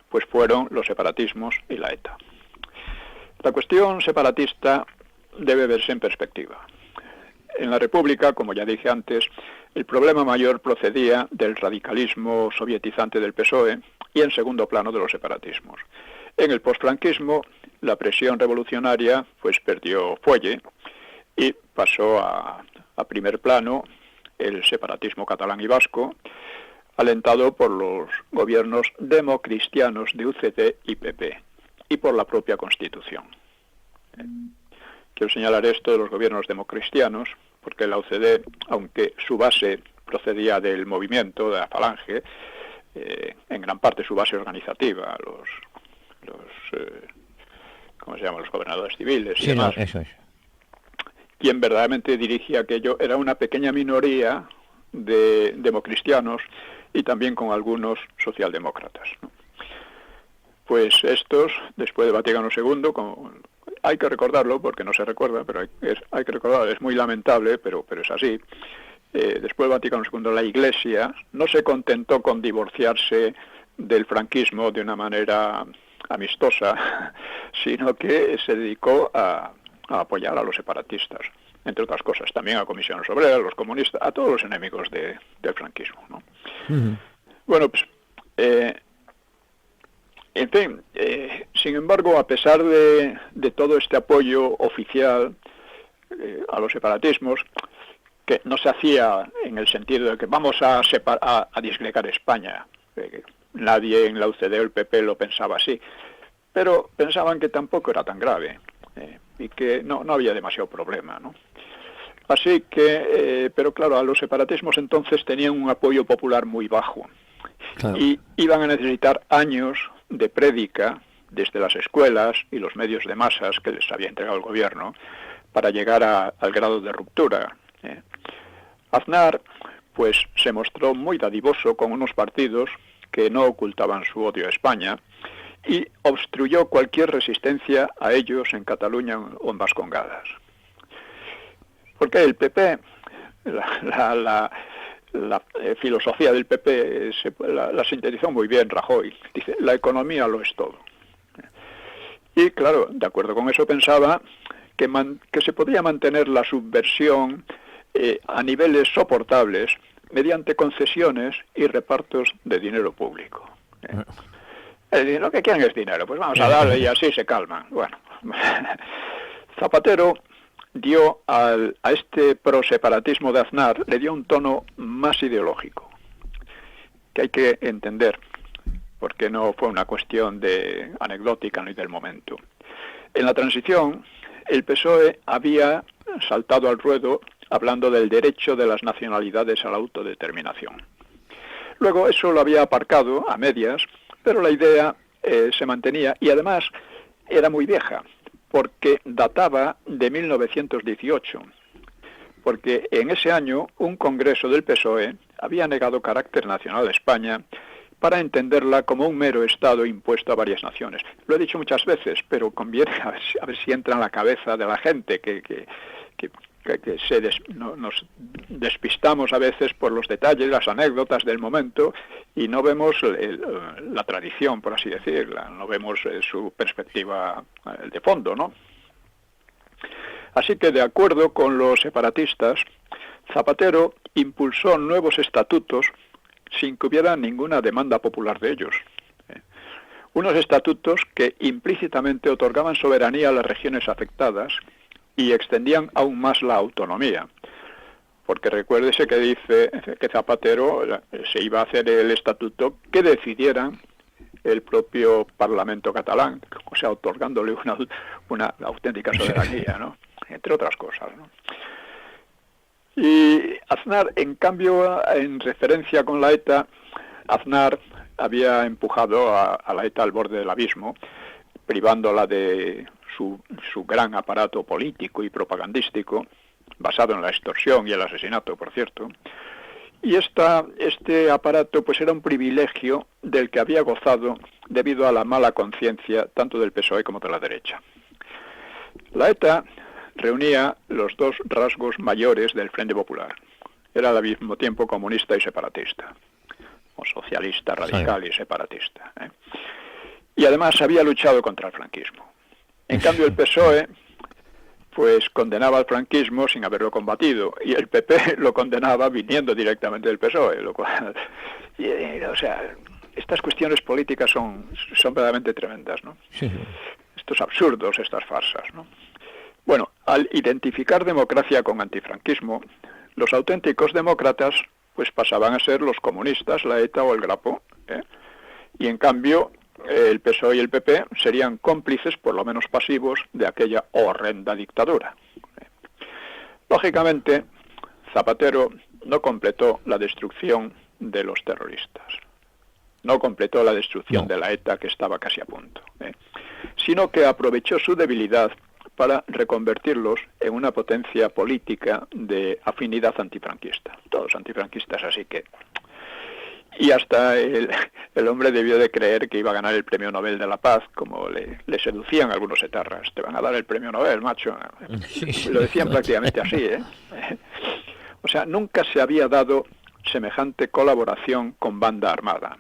pues fueron los separatismos y la ETA. La cuestión separatista debe verse en perspectiva. En la República, como ya dije antes, el problema mayor procedía del radicalismo sovietizante del PSOE y en segundo plano de los separatismos. En el posfranquismo, la presión revolucionaria pues perdió fuelle y pasó a primer plano el separatismo catalán y vasco, alentado por los gobiernos democristianos de UCD y PP y por la propia Constitución. Quiero señalar esto de los gobiernos democristianos, porque la UCD, aunque su base procedía del movimiento, de la Falange, en gran parte su base organizativa, ¿cómo se llama?, los gobernadores civiles y demás. No, eso es. Quien verdaderamente dirigía aquello era una pequeña minoría de democristianos y también con algunos socialdemócratas, ¿no? Pues estos, después de Vaticano II, hay que recordarlo porque no se recuerda, pero hay que recordarlo, es muy lamentable, pero es así. Después de Vaticano II, la Iglesia no se contentó con divorciarse del franquismo de una manera amistosa, sino que se dedicó a apoyar a los separatistas, entre otras cosas, también a comisiones obreras, a los comunistas, a todos los enemigos del franquismo, ¿no? Uh-huh. Bueno, pues, en fin, Sin embargo, a pesar de todo este apoyo oficial a los separatismos, que no se hacía en el sentido de que vamos a disgregar España. Nadie en la UCD o el PP lo pensaba así, pero pensaban que tampoco era tan grave y que no había demasiado problema, ¿no? Así que, pero claro, a los separatismos entonces tenían un apoyo popular muy bajo. Claro. Y iban a necesitar años de prédica desde las escuelas y los medios de masas que les había entregado el gobierno para llegar al grado de ruptura. Aznar, pues, se mostró muy dadivoso con unos partidos que no ocultaban su odio a España y obstruyó cualquier resistencia a ellos en Cataluña o en Vascongadas. Porque el PP, la filosofía del PP la sintetizó muy bien Rajoy. Dice, la economía lo es todo. Y claro, de acuerdo con eso pensaba que se podía mantener la subversión a niveles soportables mediante concesiones y repartos de dinero público. Lo que quieren es dinero, pues vamos a darle y así se calman. Bueno, Zapatero dio a este proseparatismo de Aznar, le dio un tono más ideológico, que hay que entender, porque no fue una cuestión anecdótica ni del momento. En la transición, el PSOE había saltado al ruedo hablando del derecho de las nacionalidades a la autodeterminación. Luego eso lo había aparcado a medias, pero la idea se mantenía y además era muy vieja, porque databa de 1918, porque en ese año un congreso del PSOE había negado carácter nacional a España para entenderla como un mero Estado impuesto a varias naciones. Lo he dicho muchas veces, pero conviene a ver si entra en la cabeza de la gente que nos despistamos a veces por los detalles, las anécdotas del momento y no vemos la tradición, por así decirla, no vemos su perspectiva de fondo, ¿no? Así que, de acuerdo con los separatistas, Zapatero impulsó nuevos estatutos sin que hubiera ninguna demanda popular de ellos. Unos estatutos que implícitamente otorgaban soberanía a las regiones afectadas y extendían aún más la autonomía. Porque recuérdese que dice que Zapatero se iba a hacer el estatuto que decidieran el propio Parlamento catalán, o sea, otorgándole una auténtica soberanía, ¿no? Entre otras cosas, ¿no? Y Aznar, en cambio, en referencia con la ETA, Aznar había empujado a la ETA al borde del abismo, privándola de su gran aparato político y propagandístico, basado en la extorsión y el asesinato, por cierto. Y este aparato pues era un privilegio del que había gozado debido a la mala conciencia tanto del PSOE como de la derecha. La ETA reunía los dos rasgos mayores del Frente Popular. Era al mismo tiempo comunista y separatista, o socialista, radical y separatista. Y además había luchado contra el franquismo. En cambio el PSOE pues condenaba al franquismo sin haberlo combatido, y el PP lo condenaba viniendo directamente del PSOE, lo cual, o sea, estas cuestiones políticas son verdaderamente tremendas, ¿no? Sí. Estos absurdos, estas farsas, ¿no? Bueno, al identificar democracia con antifranquismo, los auténticos demócratas pues pasaban a ser los comunistas, la ETA o el Grapo, y en cambio el PSOE y el PP serían cómplices, por lo menos pasivos, de aquella horrenda dictadura. Lógicamente, Zapatero no completó la destrucción de los terroristas, no completó la destrucción de la ETA, que estaba casi a punto, sino que aprovechó su debilidad para reconvertirlos en una potencia política de afinidad antifranquista. Todos antifranquistas, así que... Y hasta el hombre debió de creer que iba a ganar el Premio Nobel de la Paz, como le seducían algunos etarras. Te van a dar el Premio Nobel, macho. Sí. Lo decían prácticamente así, ¿eh? O sea, nunca se había dado semejante colaboración con banda armada.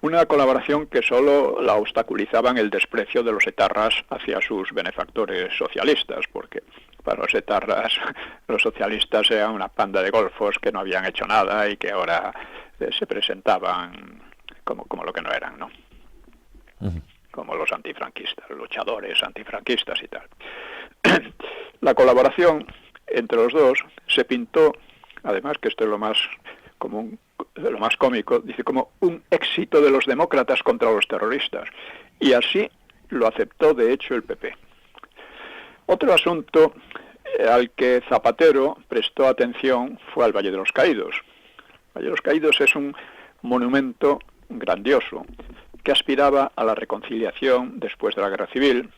Una colaboración que solo la obstaculizaban el desprecio de los etarras hacia sus benefactores socialistas, porque para los etarras los socialistas eran una panda de golfos que no habían hecho nada y que ahora se presentaban como lo que no eran, ¿no? como los antifranquistas, luchadores antifranquistas y tal. La colaboración entre los dos se pintó, además, que esto es lo más común, lo más cómico, dice como un éxito de los demócratas contra los terroristas. Y así lo aceptó, de hecho, el PP. Otro asunto al que Zapatero prestó atención fue al Valle de los Caídos. El Valle de los Caídos es un monumento grandioso que aspiraba a la reconciliación después de la Guerra Civil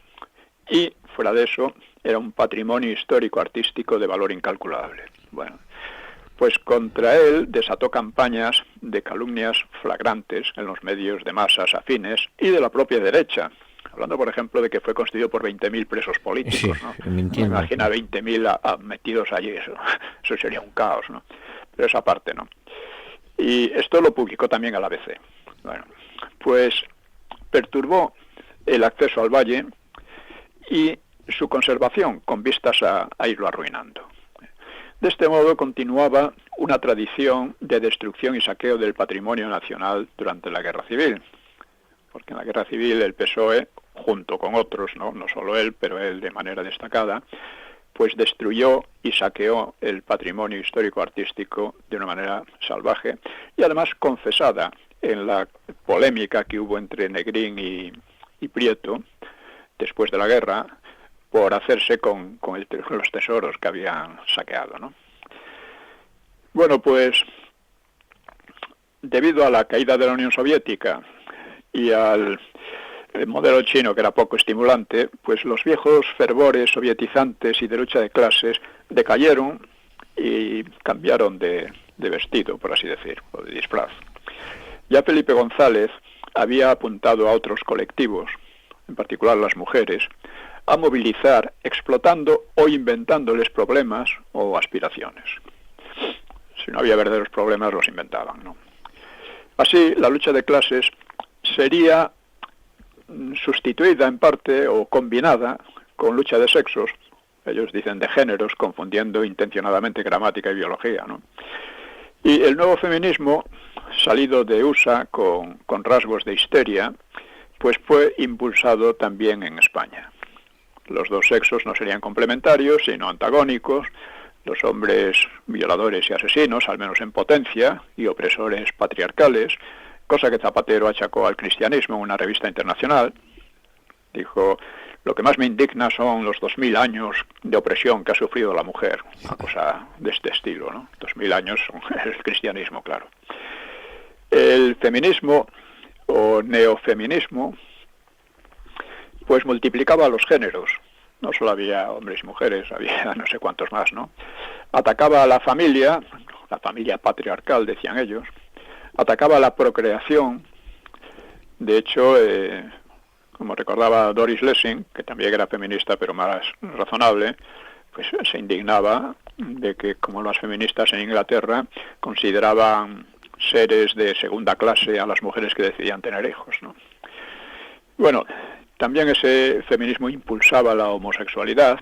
y, fuera de eso, era un patrimonio histórico-artístico de valor incalculable. Bueno, pues contra él desató campañas de calumnias flagrantes en los medios de masas afines y de la propia derecha, hablando, por ejemplo, de que fue constituido por 20.000 presos políticos, ¿no? Imagina 20.000 metidos allí, eso sería un caos, ¿no? Pero esa parte, ¿no? Y esto lo publicó también el ABC. Bueno, pues perturbó el acceso al valle y su conservación con vistas a irlo arruinando. De este modo continuaba una tradición de destrucción y saqueo del patrimonio nacional durante la Guerra Civil, porque en la Guerra Civil el PSOE, junto con otros, no solo él, pero él de manera destacada, pues destruyó y saqueó el patrimonio histórico-artístico de una manera salvaje y además confesada en la polémica que hubo entre Negrín y Prieto después de la guerra, por hacerse con los tesoros que habían saqueado, ¿no? Bueno, pues debido a la caída de la Unión Soviética y al modelo chino, que era poco estimulante, pues los viejos fervores sovietizantes y de lucha de clases decayeron y cambiaron de vestido, por así decir, o de disfraz. Ya Felipe González había apuntado a otros colectivos, en particular las mujeres, a movilizar explotando o inventándoles problemas o aspiraciones. Si no había verdaderos problemas, los inventaban, ¿no? Así, la lucha de clases sería sustituida en parte o combinada con lucha de sexos, ellos dicen de géneros, confundiendo intencionadamente gramática y biología, ¿no? Y el nuevo feminismo, salido de USA con rasgos de histeria, pues fue impulsado también en España. Los dos sexos no serían complementarios, sino antagónicos, los hombres violadores y asesinos, al menos en potencia, y opresores patriarcales, cosa que Zapatero achacó al cristianismo en una revista internacional. Dijo, lo que más me indigna son los 2000 años de opresión que ha sufrido la mujer, una cosa de este estilo, ¿no? 2000 años son el cristianismo, claro. El feminismo o neofeminismo pues multiplicaba los géneros. No solo había hombres y mujeres, había no sé cuántos más, ¿no? Atacaba a la familia patriarcal, decían ellos, atacaba la procreación. De hecho, como recordaba Doris Lessing, que también era feminista pero más razonable, pues se indignaba de que, como las feministas en Inglaterra consideraban seres de segunda clase a las mujeres que decidían tener hijos, ¿no? Bueno, también ese feminismo impulsaba la homosexualidad,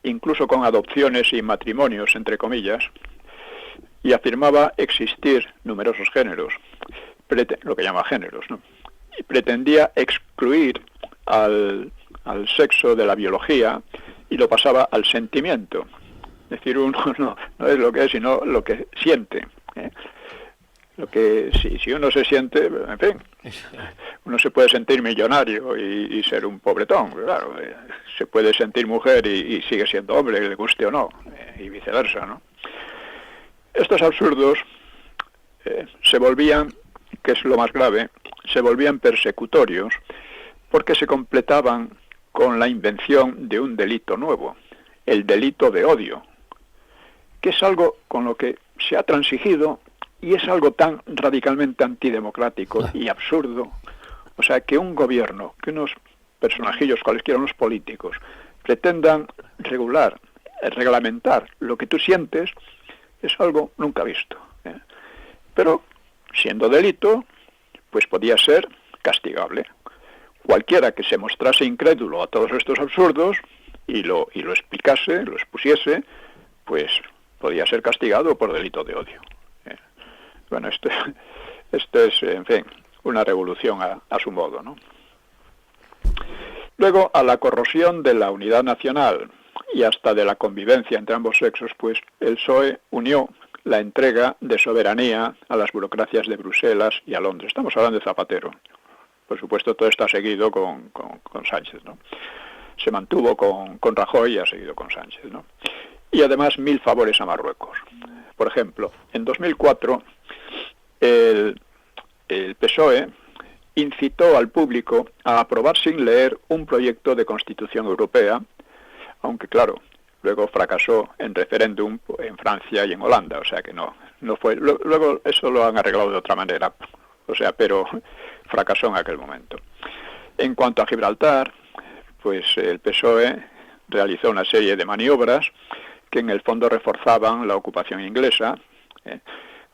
incluso con adopciones y matrimonios, entre comillas, y afirmaba existir numerosos géneros, lo que llama géneros, ¿no? Y pretendía excluir al sexo de la biología y lo pasaba al sentimiento. Es decir, uno no es lo que es, sino lo que siente, ¿eh? Lo que si uno se siente, en fin, uno se puede sentir millonario y ser un pobretón, claro, se puede sentir mujer y sigue siendo hombre, le guste o no, y viceversa, ¿no? Estos absurdos se volvían, que es lo más grave, se volvían persecutorios porque se completaban con la invención de un delito nuevo, el delito de odio, que es algo con lo que se ha transigido y es algo tan radicalmente antidemocrático y absurdo. O sea, que un gobierno, que unos personajillos, cualesquiera, unos políticos, pretendan reglamentar lo que tú sientes, es algo nunca visto, ¿eh? Pero, siendo delito, pues podía ser castigable. Cualquiera que se mostrase incrédulo a todos estos absurdos y lo explicase, lo expusiese, pues podía ser castigado por delito de odio. Bueno, esto es, en fin, una revolución a su modo, ¿no? Luego, a la corrosión de la unidad nacional y hasta de la convivencia entre ambos sexos, pues el PSOE unió la entrega de soberanía a las burocracias de Bruselas y a Londres. Estamos hablando de Zapatero. Por supuesto, todo está seguido con Sánchez, ¿no? Se mantuvo con Rajoy y ha seguido con Sánchez, ¿no? Y además 1000 favores a Marruecos. Por ejemplo, en 2004 el PSOE incitó al público a aprobar sin leer un proyecto de Constitución Europea, aunque claro, luego fracasó en referéndum en Francia y en Holanda, o sea que no fue. Luego eso lo han arreglado de otra manera, o sea, pero fracasó en aquel momento. En cuanto a Gibraltar, pues el PSOE realizó una serie de maniobras que en el fondo reforzaban la ocupación inglesa,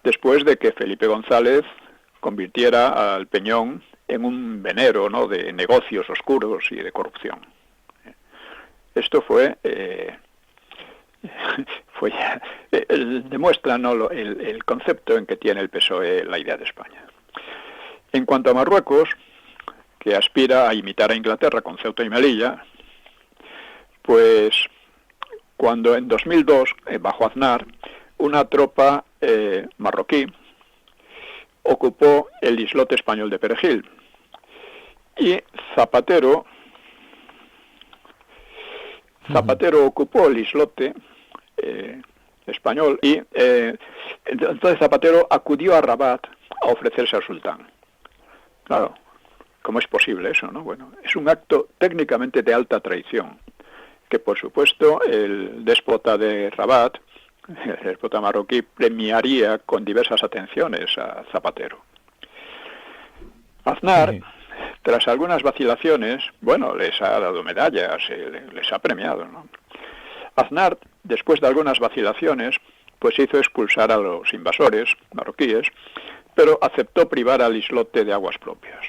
después de que Felipe González convirtiera al Peñón en un venero, ¿no?, de negocios oscuros y de corrupción. Esto demuestra, ¿no?, el concepto en que tiene el PSOE la idea de España. En cuanto a Marruecos, que aspira a imitar a Inglaterra con Ceuta y Melilla, pues cuando en 2002, bajo Aznar, una tropa marroquí ocupó el islote español de Perejil, y Zapatero ocupó el islote español y entonces Zapatero acudió a Rabat a ofrecerse al sultán. Claro, ¿cómo es posible eso, no? Bueno, es un acto técnicamente de alta traición, que por supuesto el déspota de Rabat, el déspota marroquí, premiaría con diversas atenciones a Zapatero. Aznar, tras algunas vacilaciones, bueno, les ha dado medallas, les ha premiado, ¿no? Aznar, después de algunas vacilaciones, pues hizo expulsar a los invasores marroquíes, pero aceptó privar al islote de aguas propias.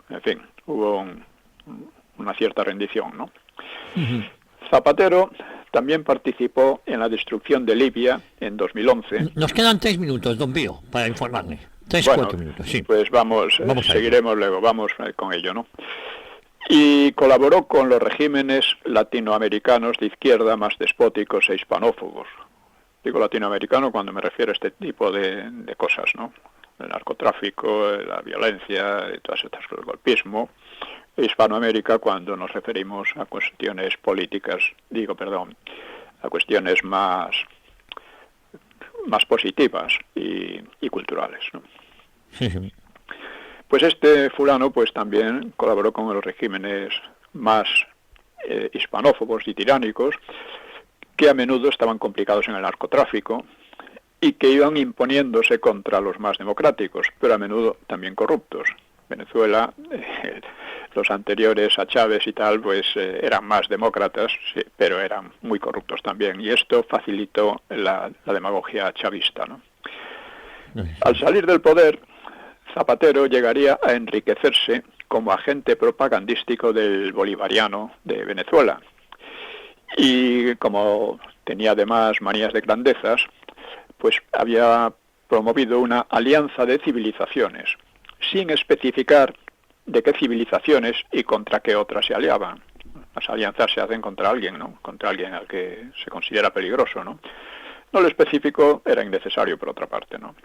En fin, hubo una cierta rendición, ¿no? Zapatero también participó en la destrucción de Libia en 2011. Nos quedan 3 minutos, don Pío, para informarle. 4 minutos, sí. Pues vamos seguiremos luego, vamos con ello, ¿no? Y colaboró con los regímenes latinoamericanos de izquierda más despóticos e hispanófobos. Digo latinoamericano cuando me refiero a este tipo de cosas, ¿no? El narcotráfico, la violencia, todas estas cosas, el golpismo. E Hispanoamérica cuando nos referimos a cuestiones políticas, a cuestiones más positivas y culturales, ¿no? Sí. Pues este fulano pues también colaboró con los regímenes más hispanófobos y tiránicos, que a menudo estaban complicados en el narcotráfico y que iban imponiéndose contra los más democráticos, pero a menudo también corruptos. Venezuela, los anteriores a Chávez y tal, pues eran más demócratas, sí, pero eran muy corruptos también, y esto facilitó la demagogia chavista, ¿no? Al salir del poder, Zapatero llegaría a enriquecerse como agente propagandístico del bolivariano de Venezuela. Y como tenía además manías de grandezas, pues había promovido una alianza de civilizaciones, sin especificar de qué civilizaciones y contra qué otras se aliaban. Las alianzas se hacen contra alguien, ¿no? Contra alguien al que se considera peligroso, ¿no? No lo especificó, era innecesario por otra parte, ¿no?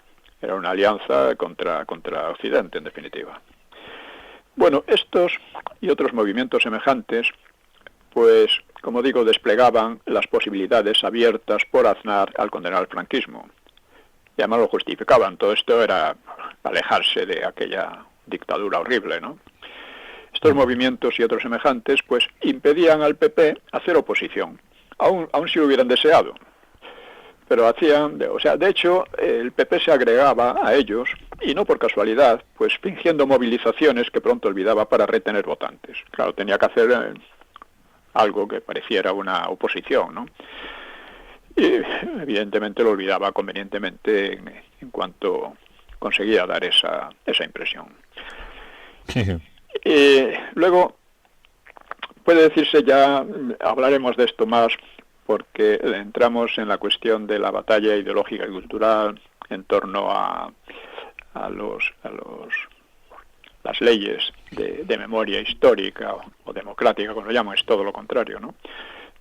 Era una alianza contra Occidente, en definitiva. Bueno, estos y otros movimientos semejantes, pues, como digo, desplegaban las posibilidades abiertas por Aznar al condenar el franquismo. Y además lo justificaban. Todo esto era alejarse de aquella dictadura horrible, ¿no? Estos movimientos y otros semejantes, pues, impedían al PP hacer oposición, aun si lo hubieran deseado. Pero de hecho, el PP se agregaba a ellos, y no por casualidad, pues fingiendo movilizaciones que pronto olvidaba para retener votantes. Claro, tenía que hacer algo que pareciera una oposición, ¿no? Y evidentemente lo olvidaba convenientemente en cuanto conseguía dar esa impresión. Sí. Luego, puede decirse ya, hablaremos de esto más, porque entramos en la cuestión de la batalla ideológica y cultural en torno a las leyes de memoria histórica o democrática, como lo llaman, es todo lo contrario, ¿no?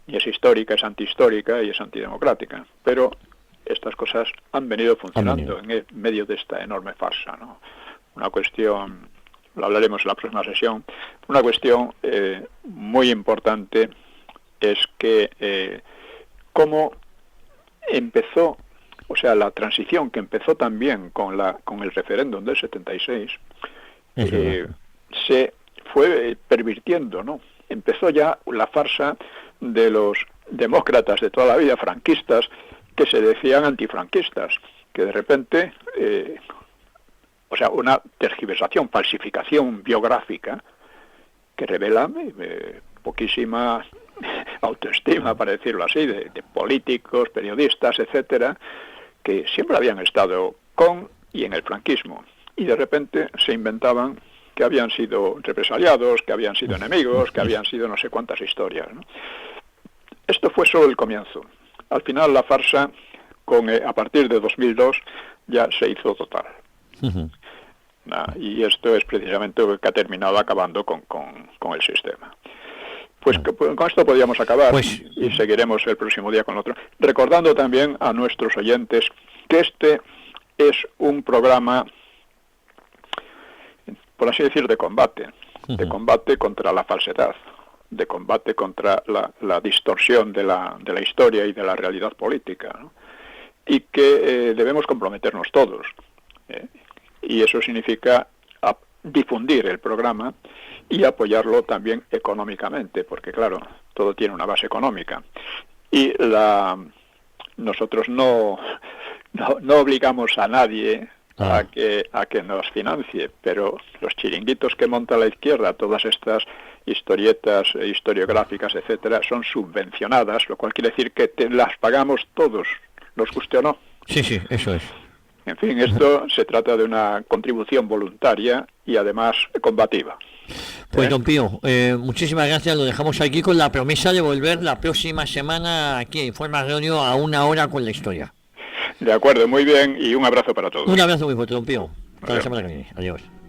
Y es histórica, es antihistórica y es antidemocrática. Pero estas cosas han venido funcionando en medio de esta enorme farsa, ¿no? Una cuestión, lo hablaremos en la próxima sesión, una cuestión muy importante es que cómo empezó, o sea, la transición que empezó también con el referéndum del 76, se fue pervirtiendo, ¿no? Empezó ya la farsa de los demócratas de toda la vida, franquistas, que se decían antifranquistas, que de repente, o sea, una tergiversación, falsificación biográfica que revela poquísima autoestima, para decirlo así, de políticos, periodistas, etcétera, que siempre habían estado con y en el franquismo, y de repente se inventaban que habían sido represaliados, que habían sido enemigos, que habían sido no sé cuántas historias, ¿no? Esto fue solo el comienzo. Al final la farsa, a partir de 2002, ya se hizo total. Y esto es precisamente lo que ha terminado acabando con el sistema. Pues con esto podríamos acabar y seguiremos el próximo día con otro. Recordando también a nuestros oyentes que este es un programa, por así decir, de combate contra la falsedad, de combate contra la distorsión de la historia y de la realidad política, ¿no? Y que debemos comprometernos todos. Y eso significa difundir el programa y apoyarlo también económicamente, porque claro, todo tiene una base económica. Y nosotros no obligamos a nadie a que nos financie, pero los chiringuitos que monta la izquierda, todas estas historietas historiográficas, etcétera, son subvencionadas, lo cual quiere decir que las pagamos todos, nos guste o no. Sí, eso es. En fin, esto se trata de una contribución voluntaria y además combativa. Pues don Pío, muchísimas gracias, lo dejamos aquí con la promesa de volver la próxima semana aquí en Informa Radio a 1 hora con la historia. De acuerdo, muy bien, y un abrazo para todos. Un abrazo muy fuerte, don Pío. Hasta la semana que viene. Adiós.